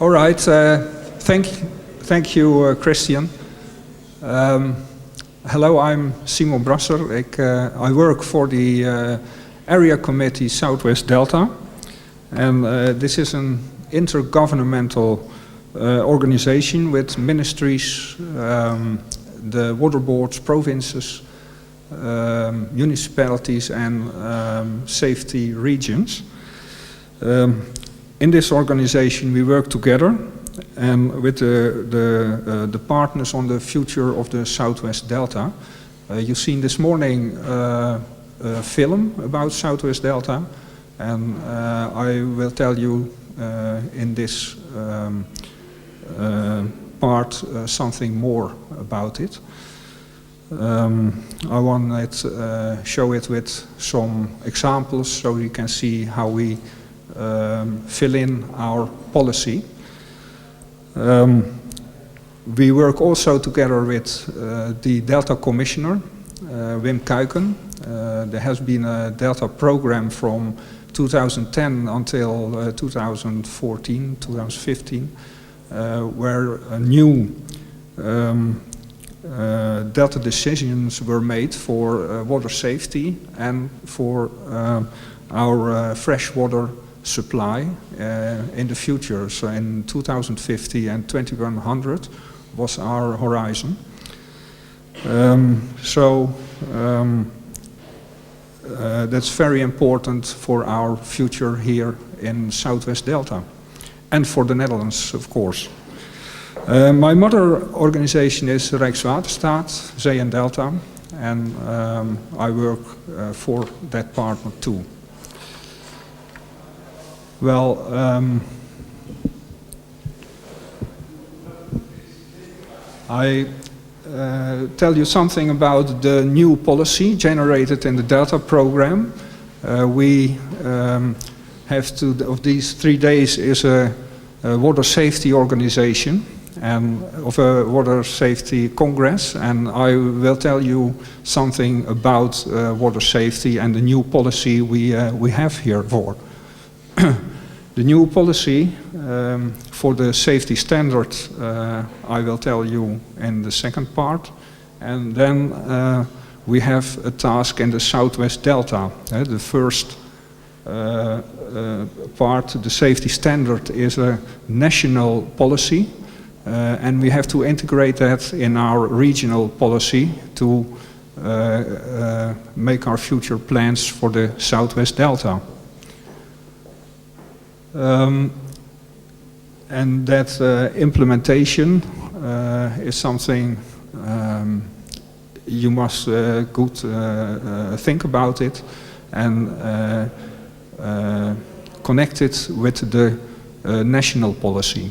All right, thank you, Christian. Hello, I'm Simon Brasser. I work for the Area Committee Southwest Delta. And this is an intergovernmental organization with ministries, the water boards, provinces, municipalities and safety regions. In this organization we work together and with the partners on the future of the Southwest Delta. You've seen this morning a film about Southwest Delta, and I will tell you in this part something more about it. I want to show it with some examples so you can see how we fill in our policy. We work also together with the Delta Commissioner, Wim Kuiken. There has been a Delta program from 2010 until 2014, 2015, where new Delta decisions were made for water safety and for our freshwater supply in the future. So in 2050 and 2100 was our horizon. That's very important for our future here in Southwest Delta and for the Netherlands, of course. My mother organization is Rijkswaterstaat, Zee en Delta, and I work for that partner too. Well, I tell you something about the new policy generated in the Delta program. We have of these 3 days is a water safety organization and of a water safety congress, and I will tell you something about water safety and the new policy we have here for. The new policy for the safety standard I will tell you in the second part, and then we have a task in the Southwest Delta. The first part, the safety standard, is a national policy, and we have to integrate that in our regional policy to make our future plans for the Southwest Delta. And that implementation is something you must think about it and connect it with the national policy.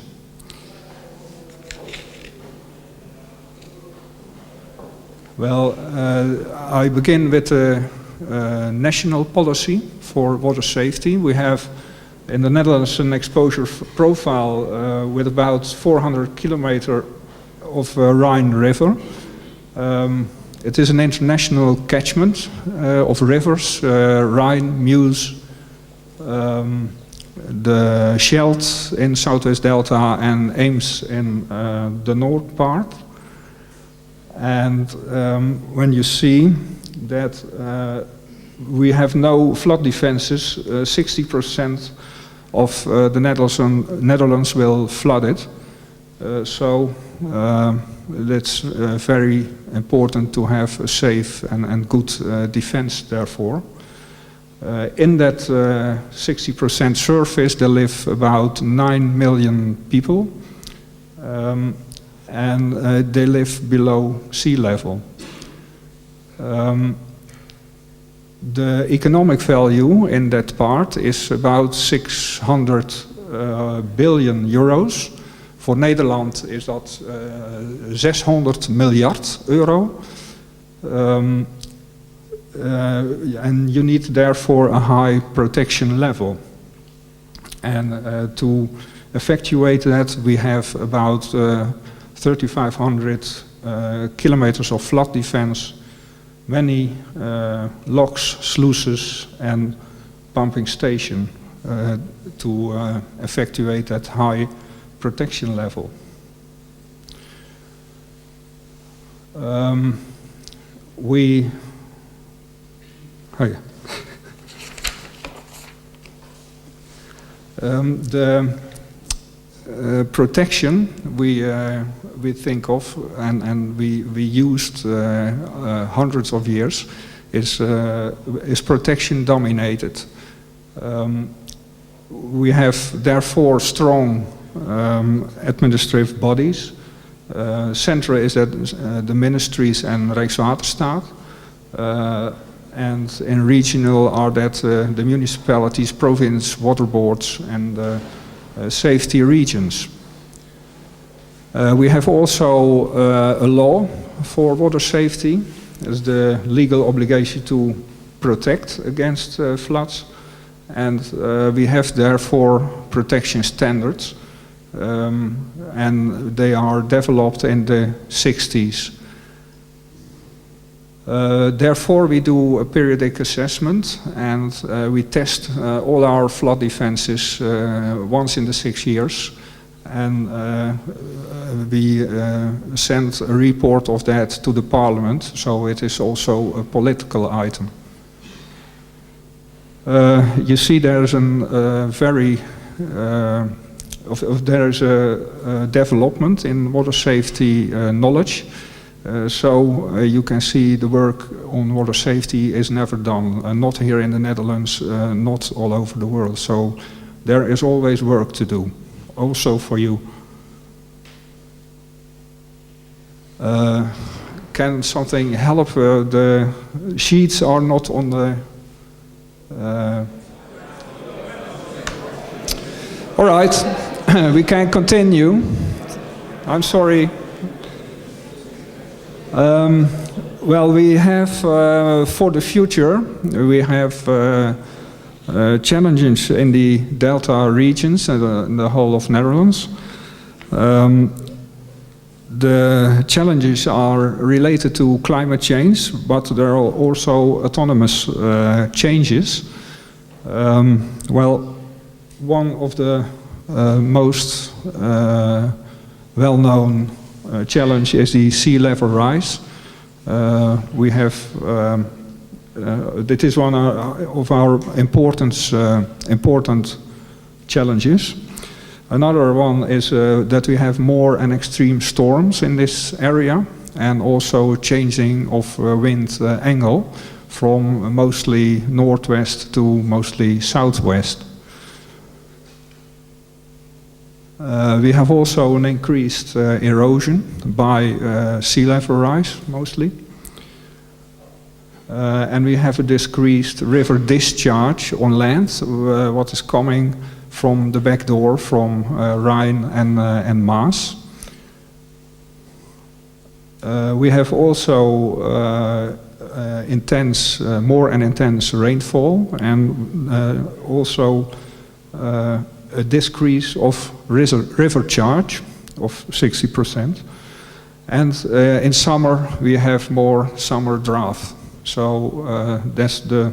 Well, I begin with the national policy for water safety. We have in the Netherlands an exposure profile with about 400 kilometers of Rhine River. It is an international catchment of rivers, Rhine, Meuse, the Scheldt in Southwest Delta and Eems in the north part. And when you see that we have no flood defenses, 60% of the Netherlands will flood it. So it's very important to have a safe and good defense therefore. In that 60% surface there live about 9 million people, and they live below sea level. The economic value in that part is about 600 billion euros. Voor Nederland is dat 600 miljard euro. And you need therefore a high protection level. And to effectuate that we have about 3,500 kilometers of flood defense, many locks, sluices and pumping station to effectuate that high protection level. The protection we think of and we used hundreds of years is protection dominated. We have therefore strong administrative bodies. Central is that the ministries and Rijkswaterstaat, and in regional are that the municipalities, province, water boards, and safety regions. We have also a law for water safety, as the legal obligation to protect against floods, and we have therefore protection standards, and they are developed in the 60s. Therefore, we do a periodic assessment, and we test all our flood defenses once in the 6 years, and we send a report of that to the Parliament, so it is also a political item. You see, there's there's a development in water safety knowledge. So you can see the work on water safety is never done, not here in the Netherlands, not all over the world. So there is always work to do, also for you. Can something help? The sheets are not on the... All right, we can continue. I'm sorry. Well, we have for the future, we have challenges in the Delta regions and in the whole of Netherlands. The challenges are related to climate change, but there are also autonomous changes. Well, one of the most well-known challenge is the sea level rise. We have, that is one of our important challenges. Another one is that we have more and extreme storms in this area, and also changing of wind angle from mostly northwest to mostly southwest. We have also an increased erosion by sea level rise, mostly. And we have a decreased river discharge on land, what is coming from the back door from Rhine and Maas. We have also more and intense rainfall, and also a decrease of river charge of 60%. And in summer we have more summer drought. So that's the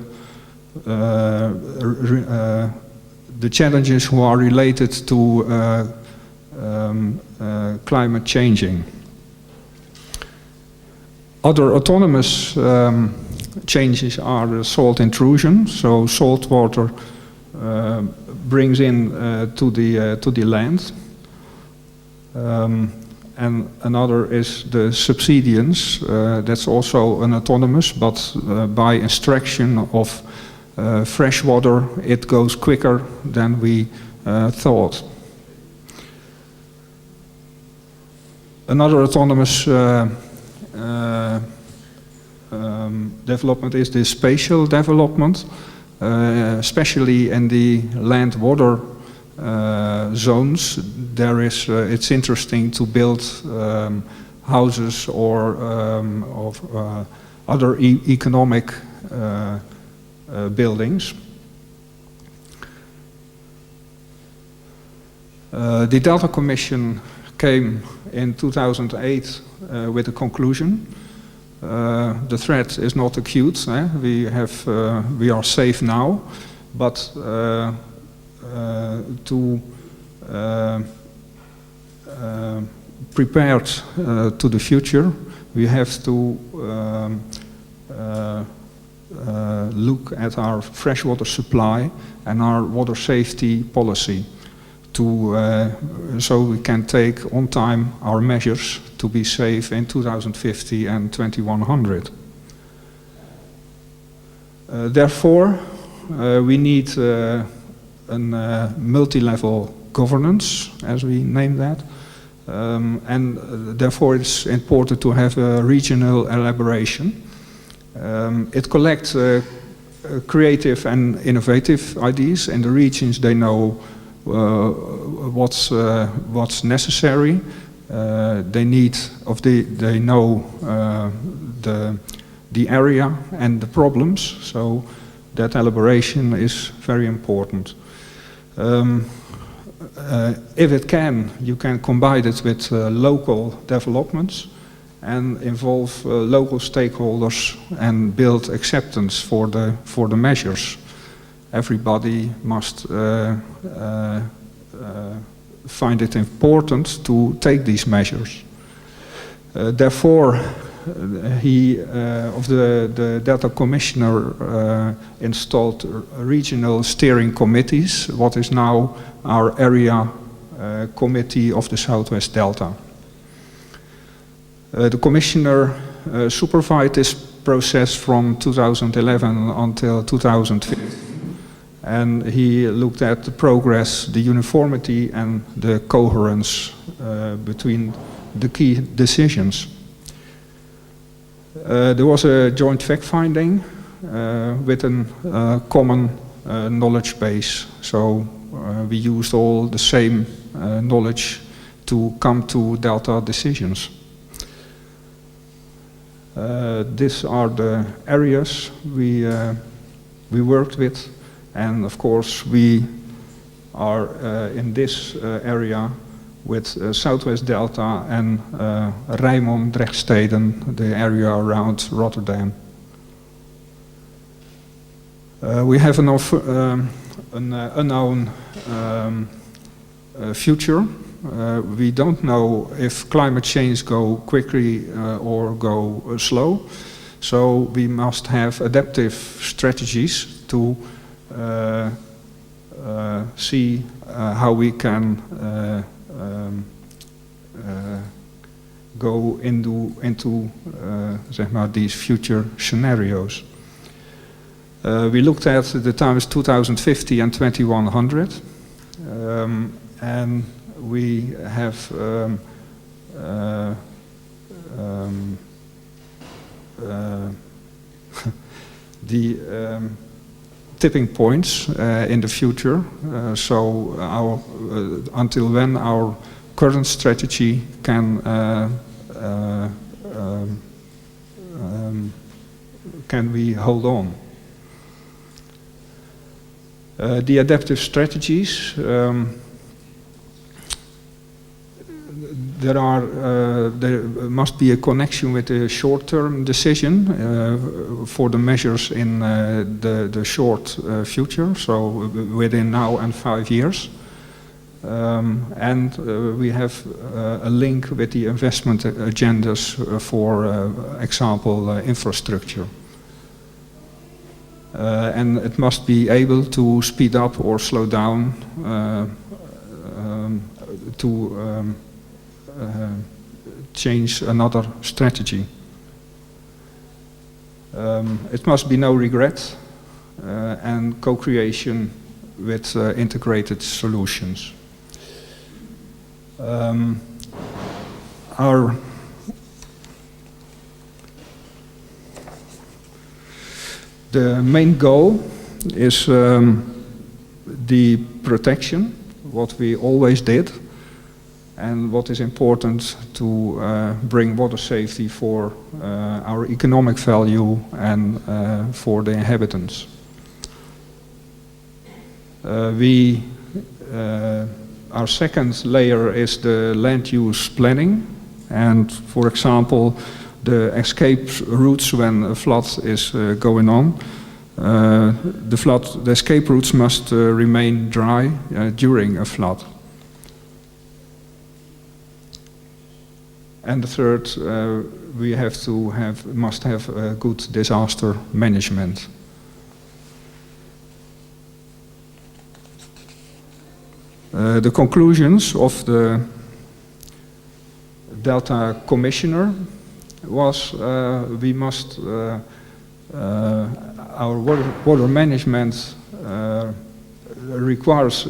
challenges who are related to climate changing. Other autonomous changes are the salt intrusion. So salt water brings in to the land. And another is the subsidence. That's also an autonomous, but by extraction of fresh water, it goes quicker than we thought. Another autonomous development is the spatial development, especially in the land-water zones. There is, it's interesting to build houses or other economic buildings. The Delta Commission came in 2008 with a conclusion. The threat is not acute. We are safe now, but to prepared to the future, we have to look at our freshwater supply and our water safety policy so we can take on time our measures to be safe in 2050 and 2100. Therefore, we need a multi-level governance, as we name that, and therefore it's important to have a regional elaboration. It collects creative and innovative ideas. In the regions, they know what's necessary. They know the area and the problems. So that elaboration is very important. If it can, you can combine it with local developments and involve local stakeholders and build acceptance for the measures. Everybody must find it important to take these measures. Therefore, the Delta Commissioner installed regional steering committees, what is now our area committee of the Southwest Delta. The Commissioner supervised this process from 2011 until 2015. And he looked at the progress, the uniformity and the coherence between the key decisions. There was a joint fact-finding with a common knowledge base. So we used all the same knowledge to come to Delta decisions. These are the areas we worked with. And of course, we are in this area with Southwest Delta and Rijnmond-Drechtsteden, the area around Rotterdam. We have an unknown future. We don't know if climate change go quickly or go slow. So we must have adaptive strategies to see how we can go into zeg maar, these future scenarios. We looked at the times 2050 and 2100, and we have the tipping points in the future. So until when our current strategy can we hold on? The adaptive strategies. There must be a connection with the short-term decision for the measures in the short future, so within now and 5 years. And we have a link with the investment agendas for example, infrastructure. And it must be able to speed up or slow down to change another strategy. It must be no regret and co-creation with integrated solutions. The main goal is the protection, what we always did, and what is important to bring water safety for our economic value and for the inhabitants. Our second layer is the land use planning, and for example, the escape routes when a flood is going on. The escape routes must remain dry during a flood. And the third, we must have good disaster management. The conclusions of the Delta Commissioner was we must our water management requires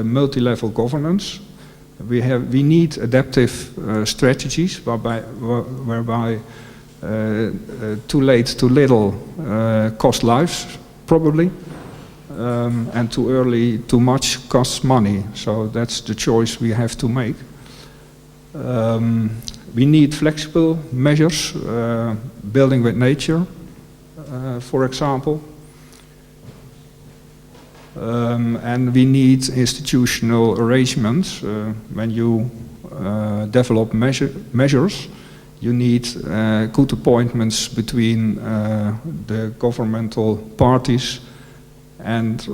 multi-level governance. We need adaptive strategies whereby too late, too little cost lives, probably, and too early, too much costs money. So that's the choice we have to make. We need flexible measures, building with nature, for example. And we need institutional arrangements. When you develop measures, you need good appointments between the governmental parties and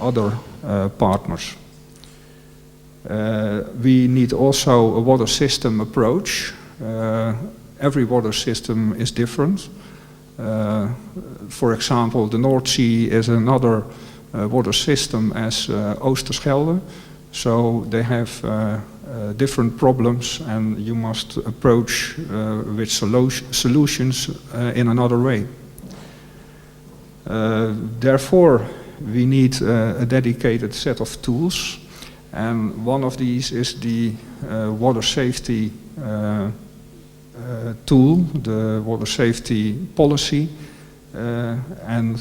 other partners. We need also a water system approach. Every water system is different. For example, the North Sea is another water system as Oosterschelde, so they have different problems, and you must approach with solutions in another way. Therefore, we need a dedicated set of tools, and one of these is the water safety tool, the water safety policy, and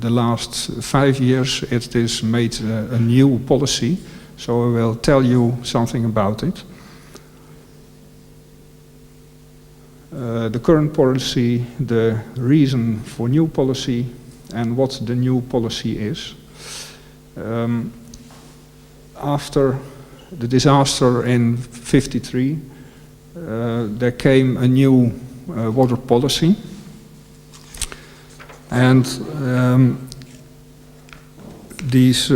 the last 5 years it is made a new policy, so I will tell you something about it. The current policy, the reason for new policy, and what the new policy is. After the disaster in '53, there came a new water policy, and these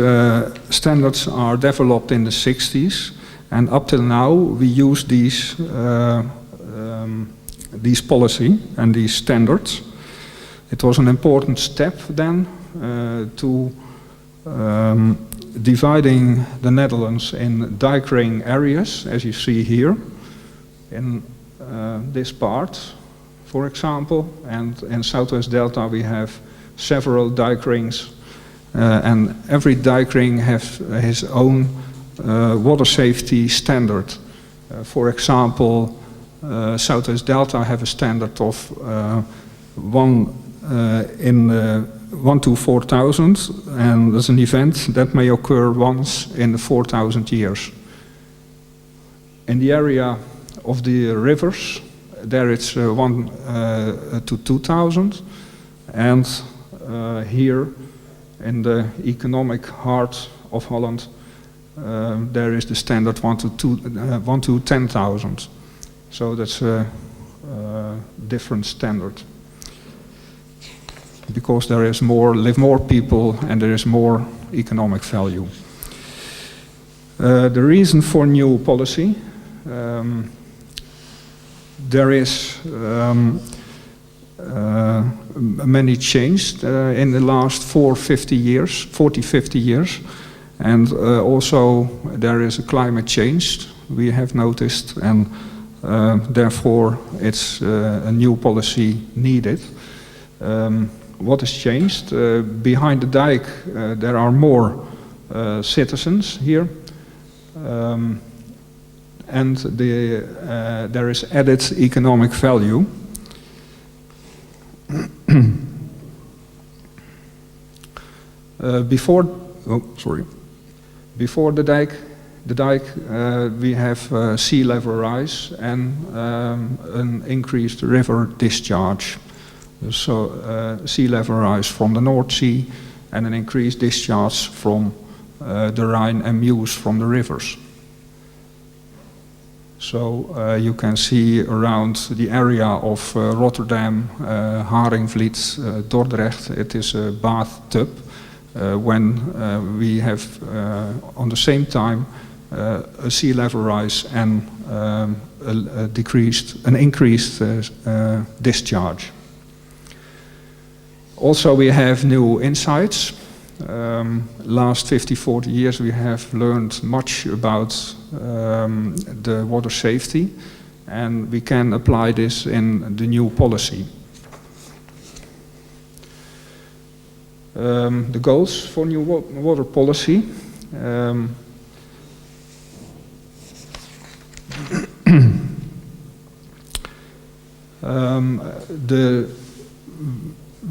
standards are developed in the '60s, and up till now we use these policy and these standards. It was an important step then to dividing the Netherlands in dike ring areas, as you see here, in this part, for example, and in Southwest Delta we have several dike rings, and every dike ring has his own water safety standard. For example, Southwest Delta have a standard of 1 to 4,000, and there's an event that may occur once in the 4,000 years. In the area of the rivers, there it's 1 to 2,000, and here in the economic heart of Holland, there is the standard 1 to 10,000. So that's a different standard, because there is live more people and there is more economic value. The reason for new policy, there is many changed in the last 40-50 years, and also there is a climate change we have noticed, and therefore it's a new policy needed. What has changed? Behind the dike there are more citizens here, and there is added economic value. Before the dike, we have sea level rise and an increased river discharge. So sea level rise from the North Sea and an increased discharge from the Rhine and Meuse from the rivers. So you can see around the area of Rotterdam, Haringvliet, Dordrecht, it is a bathtub when we have on the same time a sea level rise and an increased discharge. Also, we have new insights. Last 50, 40 years we have learned much about the water safety, and we can apply this in the new policy. The goals for new water policy.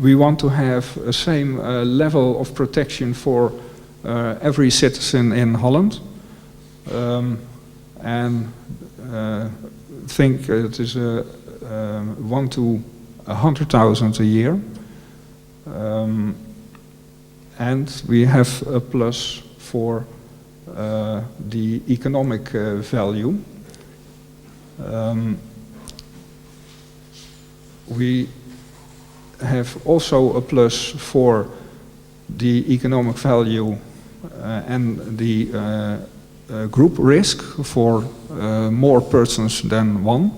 We want to have a same level of protection for every citizen in Holland, and think it is 1 to 100,000 a year, and we have a plus for the economic value. We have also a plus for the economic value and the group risk for more persons than one.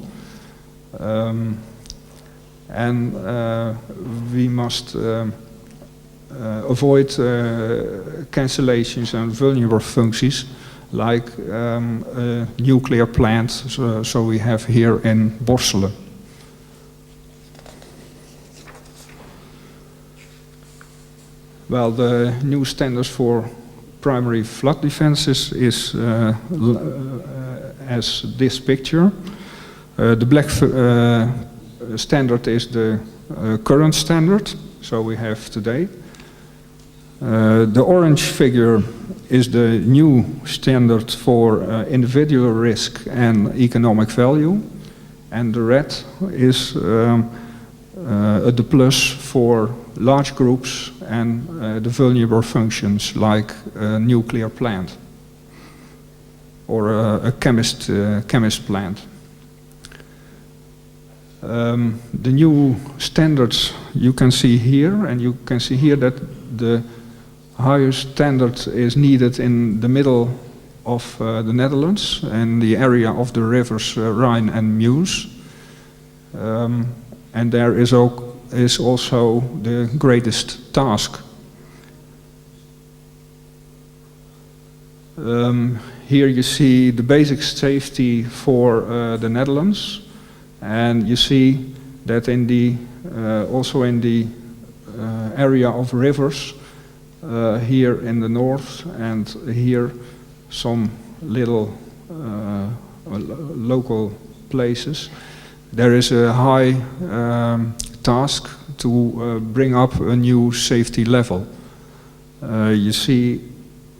And we must avoid cancellations and vulnerable functions like a nuclear plant, so we have here in Borselen. Well, the new standards for primary flood defenses is as this picture. The black standard is the current standard, so we have today. The orange figure is the new standard for individual risk and economic value, and the red is the plus for large groups and the vulnerable functions like a nuclear plant or a chemist plant. The new standards you can see here, and you can see here that the highest standard is needed in the middle of the Netherlands and the area of the rivers Rhine and Meuse. And there is also the greatest task. Here you see the basic safety for the Netherlands, and you see that in the also in the area of rivers here in the north, and here some little local places. There is a high task to bring up a new safety level. You see,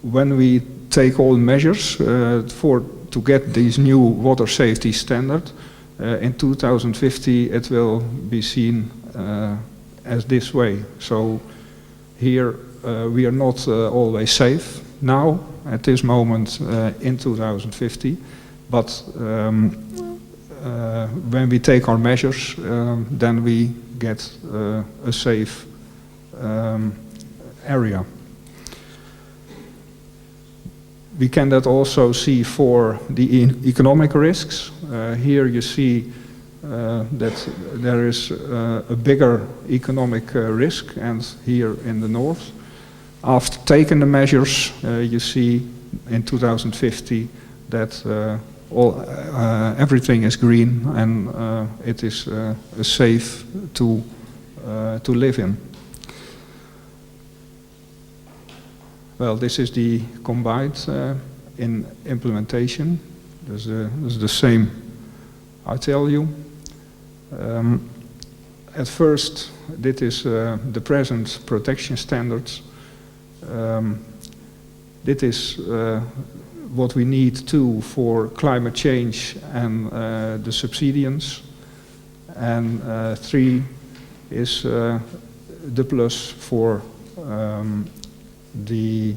when we take all measures to get these new water safety standard, in 2050 it will be seen as this way. So here we are not always safe now at this moment in 2050, but when we take our measures, then we get a safe area. We can that also see for the economic risks. Here you see that there is a bigger economic risk, and here in the north. After taking the measures, you see in 2050 that everything is green, and it is safe to live in. Well, this is the combined in implementation. This is the same, I tell you. At first, this is the present protection standards. This is what we need too for climate change and the subsidence. And 3 is the plus for the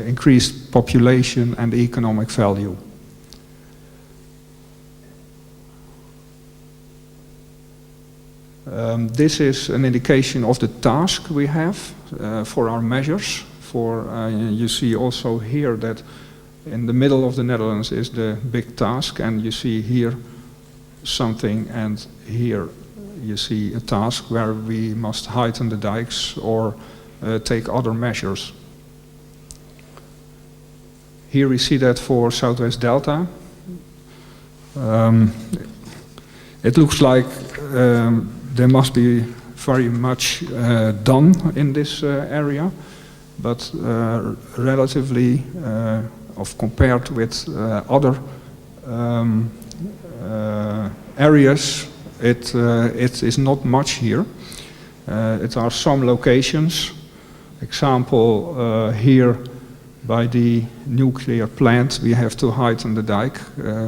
increased population and economic value. This is an indication of the task we have for our measures. You see also here that in the middle of the Netherlands is the big task, and you see here something, and here you see a task where we must heighten the dikes or take other measures. Here we see that for Southwest Delta. It looks like there must be very much done in this area, but relatively compared with other areas, it is not much here. It are some locations. Example here by the nuclear plant, we have to heighten the dike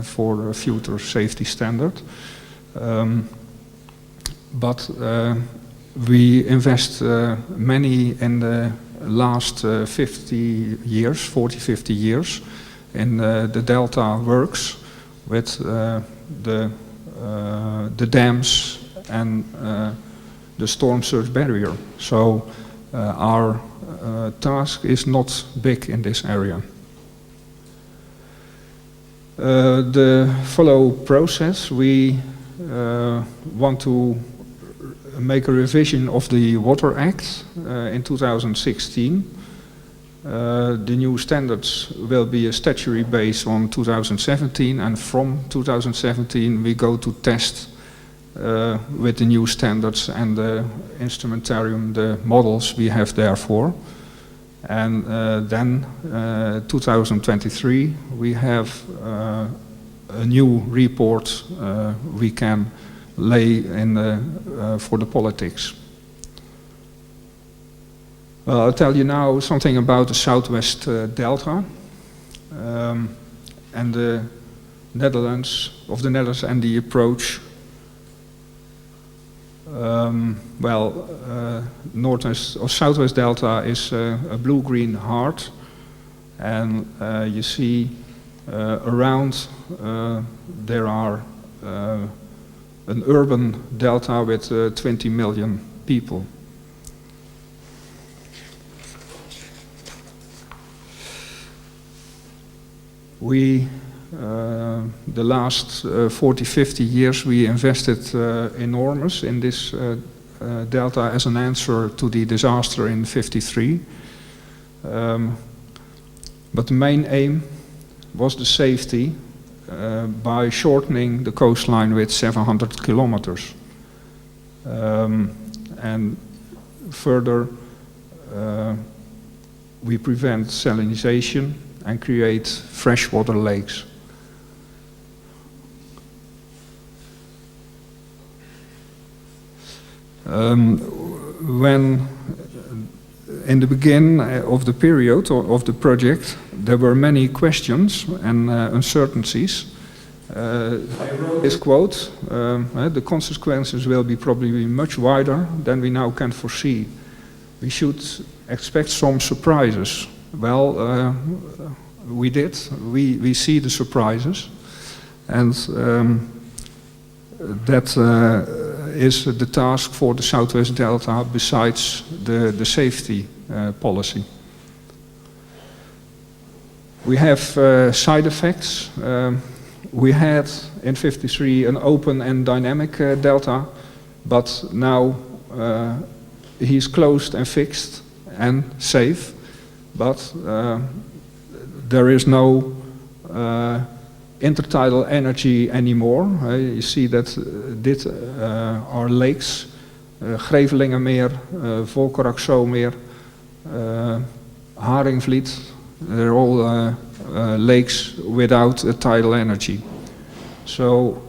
for a future safety standard. But we invest many in the last 40, 50 years in the Delta works with the dams and the storm surge barrier. So our task is not big in this area. The follow process, we want to make a revision of the Water Act in 2016. The new standards will be a statutory base on 2017, and from 2017 we go to test with the new standards and the instrumentarium, the models we have therefore. And then 2023 we have a new report we can lay in for the politics. Well, I'll tell you now something about the Southwest Delta and the Netherlands and the approach. Northwest or Southwest Delta is a blue-green heart, and you see around there are an urban delta with 20 million people. We, the last 40, 50 years, we invested enormous in this delta as an answer to the disaster in '53. But the main aim was the safety by shortening the coastline with 700 kilometers. And further, we prevent salinization and create freshwater lakes. When in the beginning of the period of the project, there were many questions and uncertainties. I wrote this quote, the consequences will be probably much wider than we now can foresee. We should expect some surprises. Well, we did. We see the surprises, and that is the task for the Southwest Delta besides the safety policy. We have side effects. We had in '53 an open and dynamic delta, but now he's closed and fixed and safe, but there is no intertidal energy anymore. You see that dit are lakes, Grevelingenmeer, Volkerakzomeer, Haringvliet. They're all lakes without tidal energy. So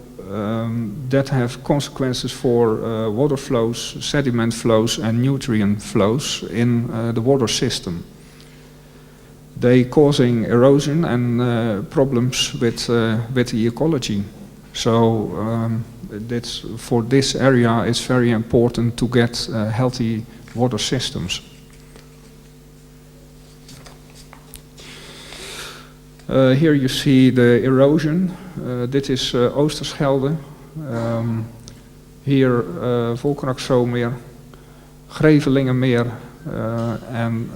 that have consequences for water flows, sediment flows and nutrient flows in the water system. They causing erosion and problems with the ecology. So for this area it's very important to get healthy water systems. Here you see the erosion. Dit is Oosterschelde. Here Volkerakzomeer, Grevelingenmeer, and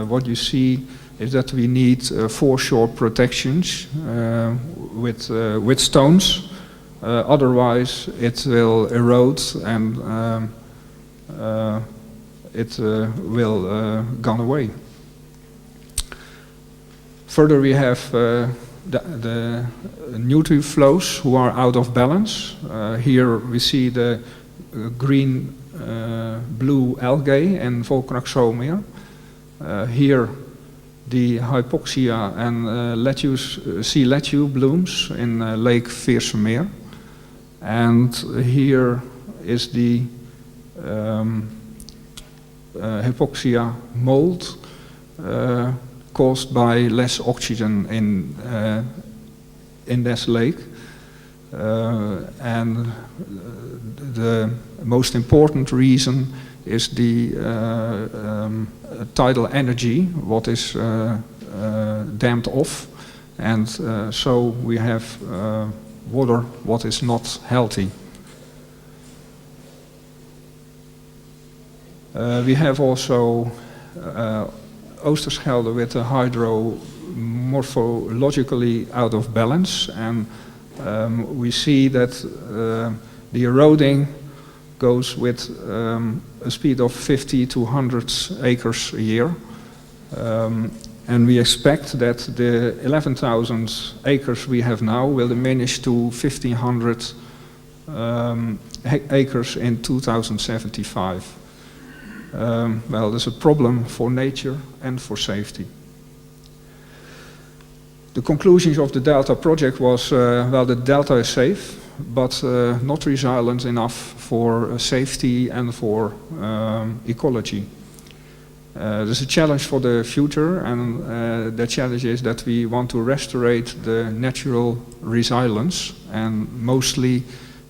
what you see is that we need foreshore protections with stones. Otherwise, it will erode and it will gone away. Further, we have the nutrient flows who are out of balance. Here we see the green blue algae and Volcanaxomia. Here the hypoxia and sea lettuce blooms in Lake Veersemeer. And here is the hypoxia mold caused by less oxygen in this lake. And the most important reason is the tidal energy, what is damped off, and so we have water what is not healthy. We have also Oosterschelde with the hydro morphologically out of balance, and we see that the eroding goes with a speed of 50 to 100 acres a year. And we expect that the 11,000 acres we have now will diminish to 1,500 acres in 2075. Well, there's a problem for nature and for safety. The conclusions of the Delta project was, well, the Delta is safe, but not resilient enough for safety and for ecology. There's a challenge for the future, and the challenge is that we want to restore the natural resilience and mostly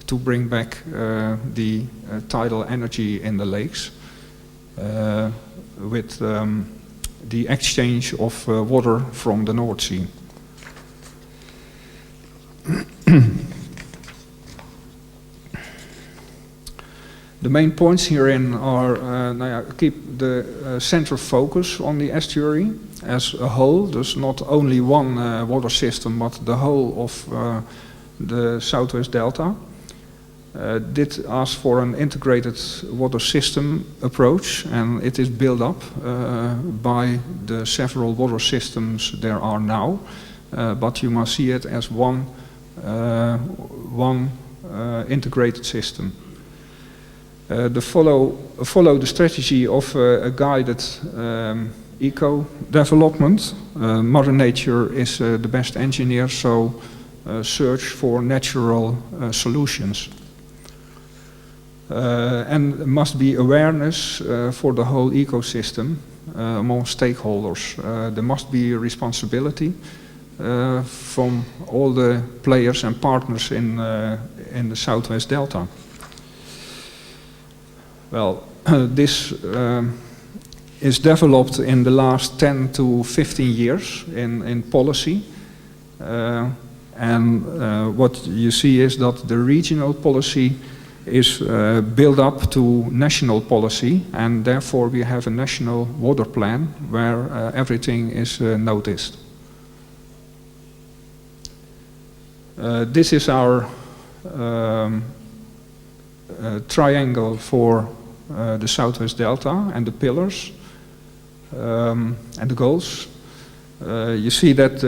to bring back the tidal energy in the lakes with the exchange of water from the North Sea. The main points herein are keep the central focus on the estuary as a whole. There's not only one water system, but the whole of the Southwest Delta. Did ask for an integrated water system approach, and it is built up by the several water systems there are now. But you must see it as one integrated system. Follow the strategy of a guided eco-development. Mother Nature is the best engineer, so search for natural solutions. And must be awareness for the whole ecosystem among stakeholders. There must be responsibility from all the players and partners in the Southwest Delta. Well, this is developed in the last 10 to 15 years in policy. And what you see is that the regional policy is built up to national policy, and therefore we have a national water plan where everything is noticed. This is our triangle for the Southwest Delta and the pillars and the goals. You see that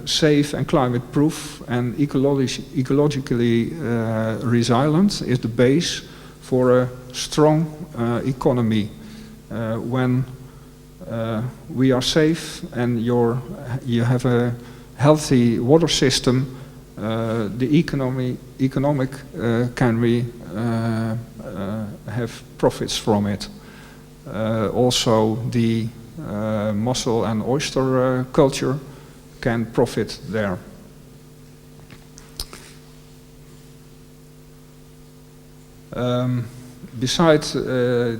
safe and climate-proof and ecologically resilient is the base for a strong economy. When we are safe and you have a healthy water system, the economic can we have profits from it. Also, the mussel and oyster culture can profit there. Besides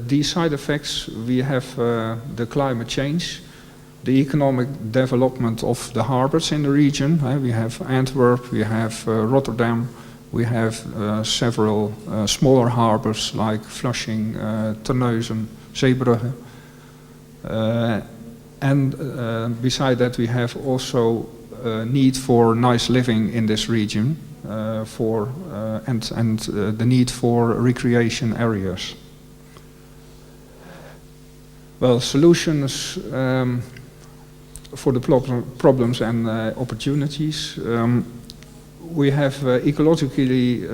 these side effects, we have the climate change, the economic development of the harbors in the region. We have Antwerp, we have Rotterdam, we have several smaller harbors like Flushing, Terneuzen, Zeebrugge. And beside that, we have also a need for nice living in this region, and the need for recreation areas. Well, solutions for the problems and opportunities. We have ecologically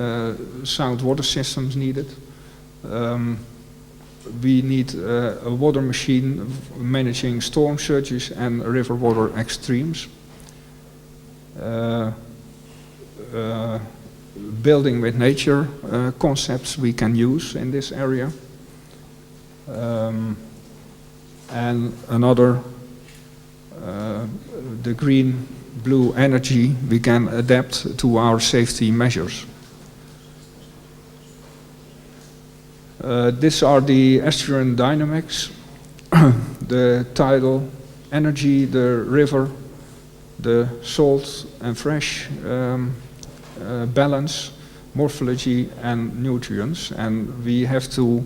sound water systems needed. We need a water machine managing storm surges and river water extremes. Building with nature concepts we can use in this area. And another, the green-blue energy we can adapt to our safety measures. These are the estuarine dynamics, the tidal energy, the river, the salt and fresh balance, morphology and nutrients, and we have to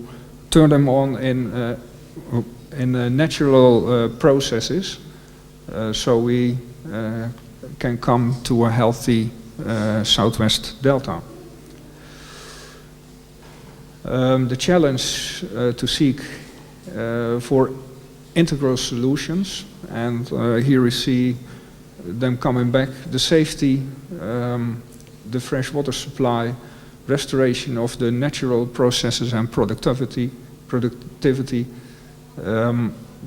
turn them on in natural processes, so we can come to a healthy Southwest Delta. The challenge to seek for integral solutions, and here we see them coming back: the safety, the fresh water supply, restoration of the natural processes and productivity,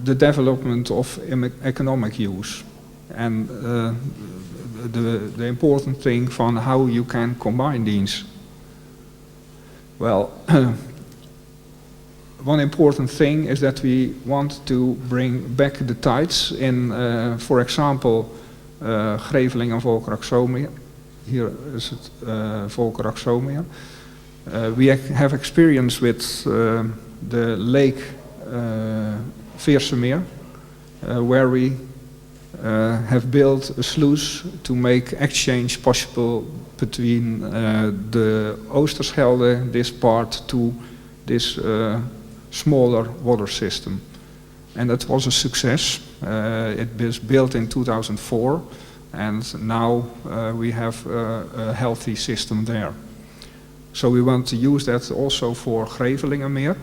the development of economic use, and the important thing from how you can combine these. Well, one important thing is that we want to bring back the tides in, for example, Greveling and Volkerakzomeer. Here is it Volkerakzomeer. We have experience with the lake Veersemeer, where we have built a sluice to make exchange possible between the Oosterschelde, this part, to this smaller water system. And that was a success. It was built in 2004, and now we have a healthy system there. So we want to use that also for Grevelingenmeer,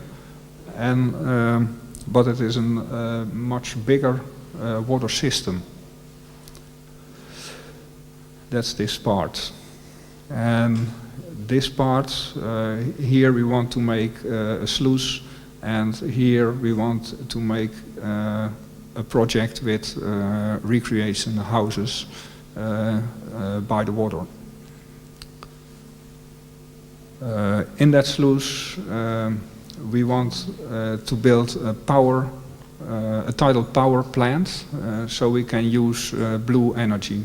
and but it is a much bigger water system. That's this part. And this part, here we want to make a sluice, and here we want to make a project with recreation houses by the water. In that sluice, we want to build a tidal power plant, so we can use blue energy.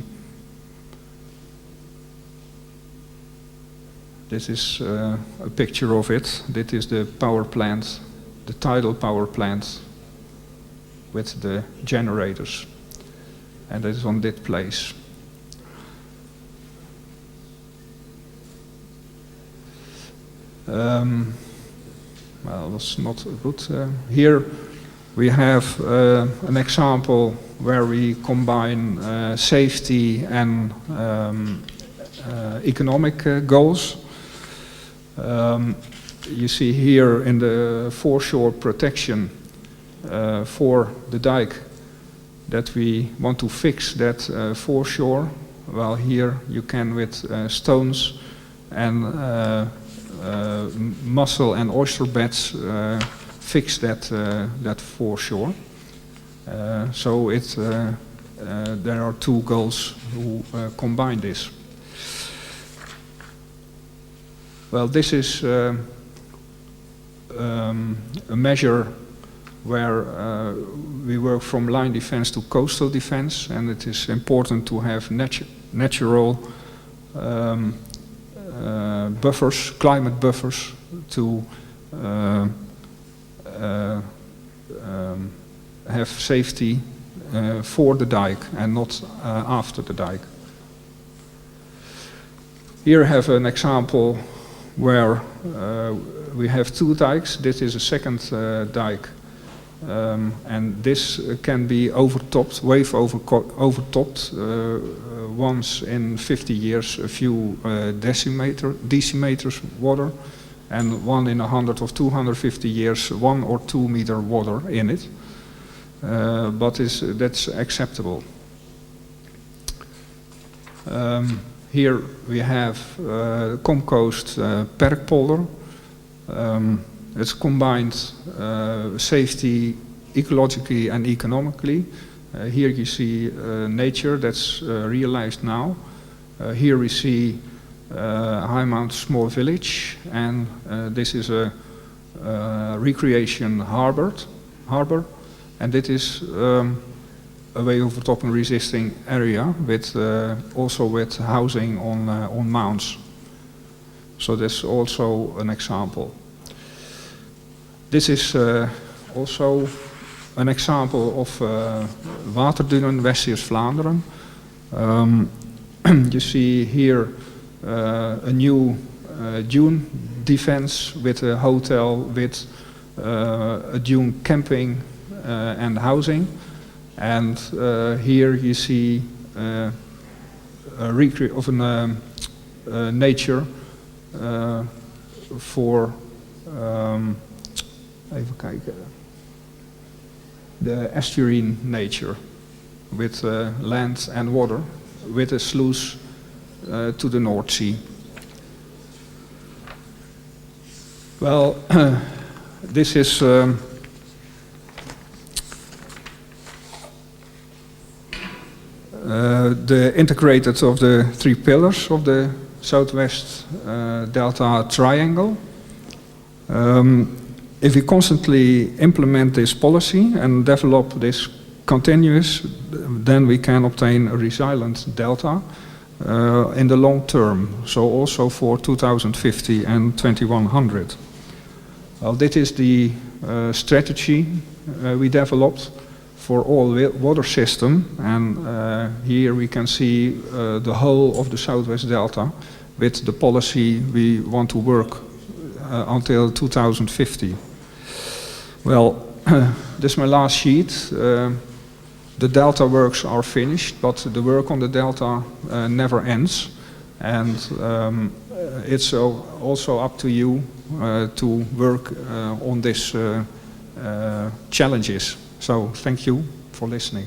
This is a picture of it. This is the power plant, the tidal power plant with the generators. And it is on that place. Well, that's not good. Here we have an example where we combine safety and economic goals. You see here in the foreshore protection for the dike that we want to fix that foreshore. Well, here you can with stones and mussel and oyster beds fix that foreshore. So there are two goals who combine this. Well, this is a measure where we work from line defense to coastal defense, and it is important to have natural buffers, climate buffers, to have safety for the dike and not after the dike. Here I have an example where we have two dikes. This is a second dike And this can be overtopped, overtopped once in 50 years, a few decimeters water, and one in 100 or 250 years, 1 or 2 meter water in it. But that's acceptable. Here we have Comcoast Perkpolder. It's combined safety, ecologically and economically. Here you see nature that's realized now. Here we see High Mount Small Village, and this is a recreation harbor, and it is a way overtopping resisting area with also with housing on mounds. So that's also an example. This is also an example of waterdunen West-Vlaanderen. You see here a new dune defense with a hotel, with a dune camping and housing. And here you see a recreation of nature for even kijken, the estuarine nature with land and water, with a sluice to the North Sea. Well, this is the integrated of the 3 pillars of the Southwest Delta Triangle. If we constantly implement this policy and develop this continuous, then we can obtain a resilient delta in the long term, so also for 2050 and 2100. Well, this is the strategy we developed for all water system, and here we can see the whole of the Southwest Delta with the policy we want to work until 2050. Well, this is my last sheet. The Delta works are finished, but the work on the Delta never ends, and it's also up to you to work on these challenges. So thank you for listening.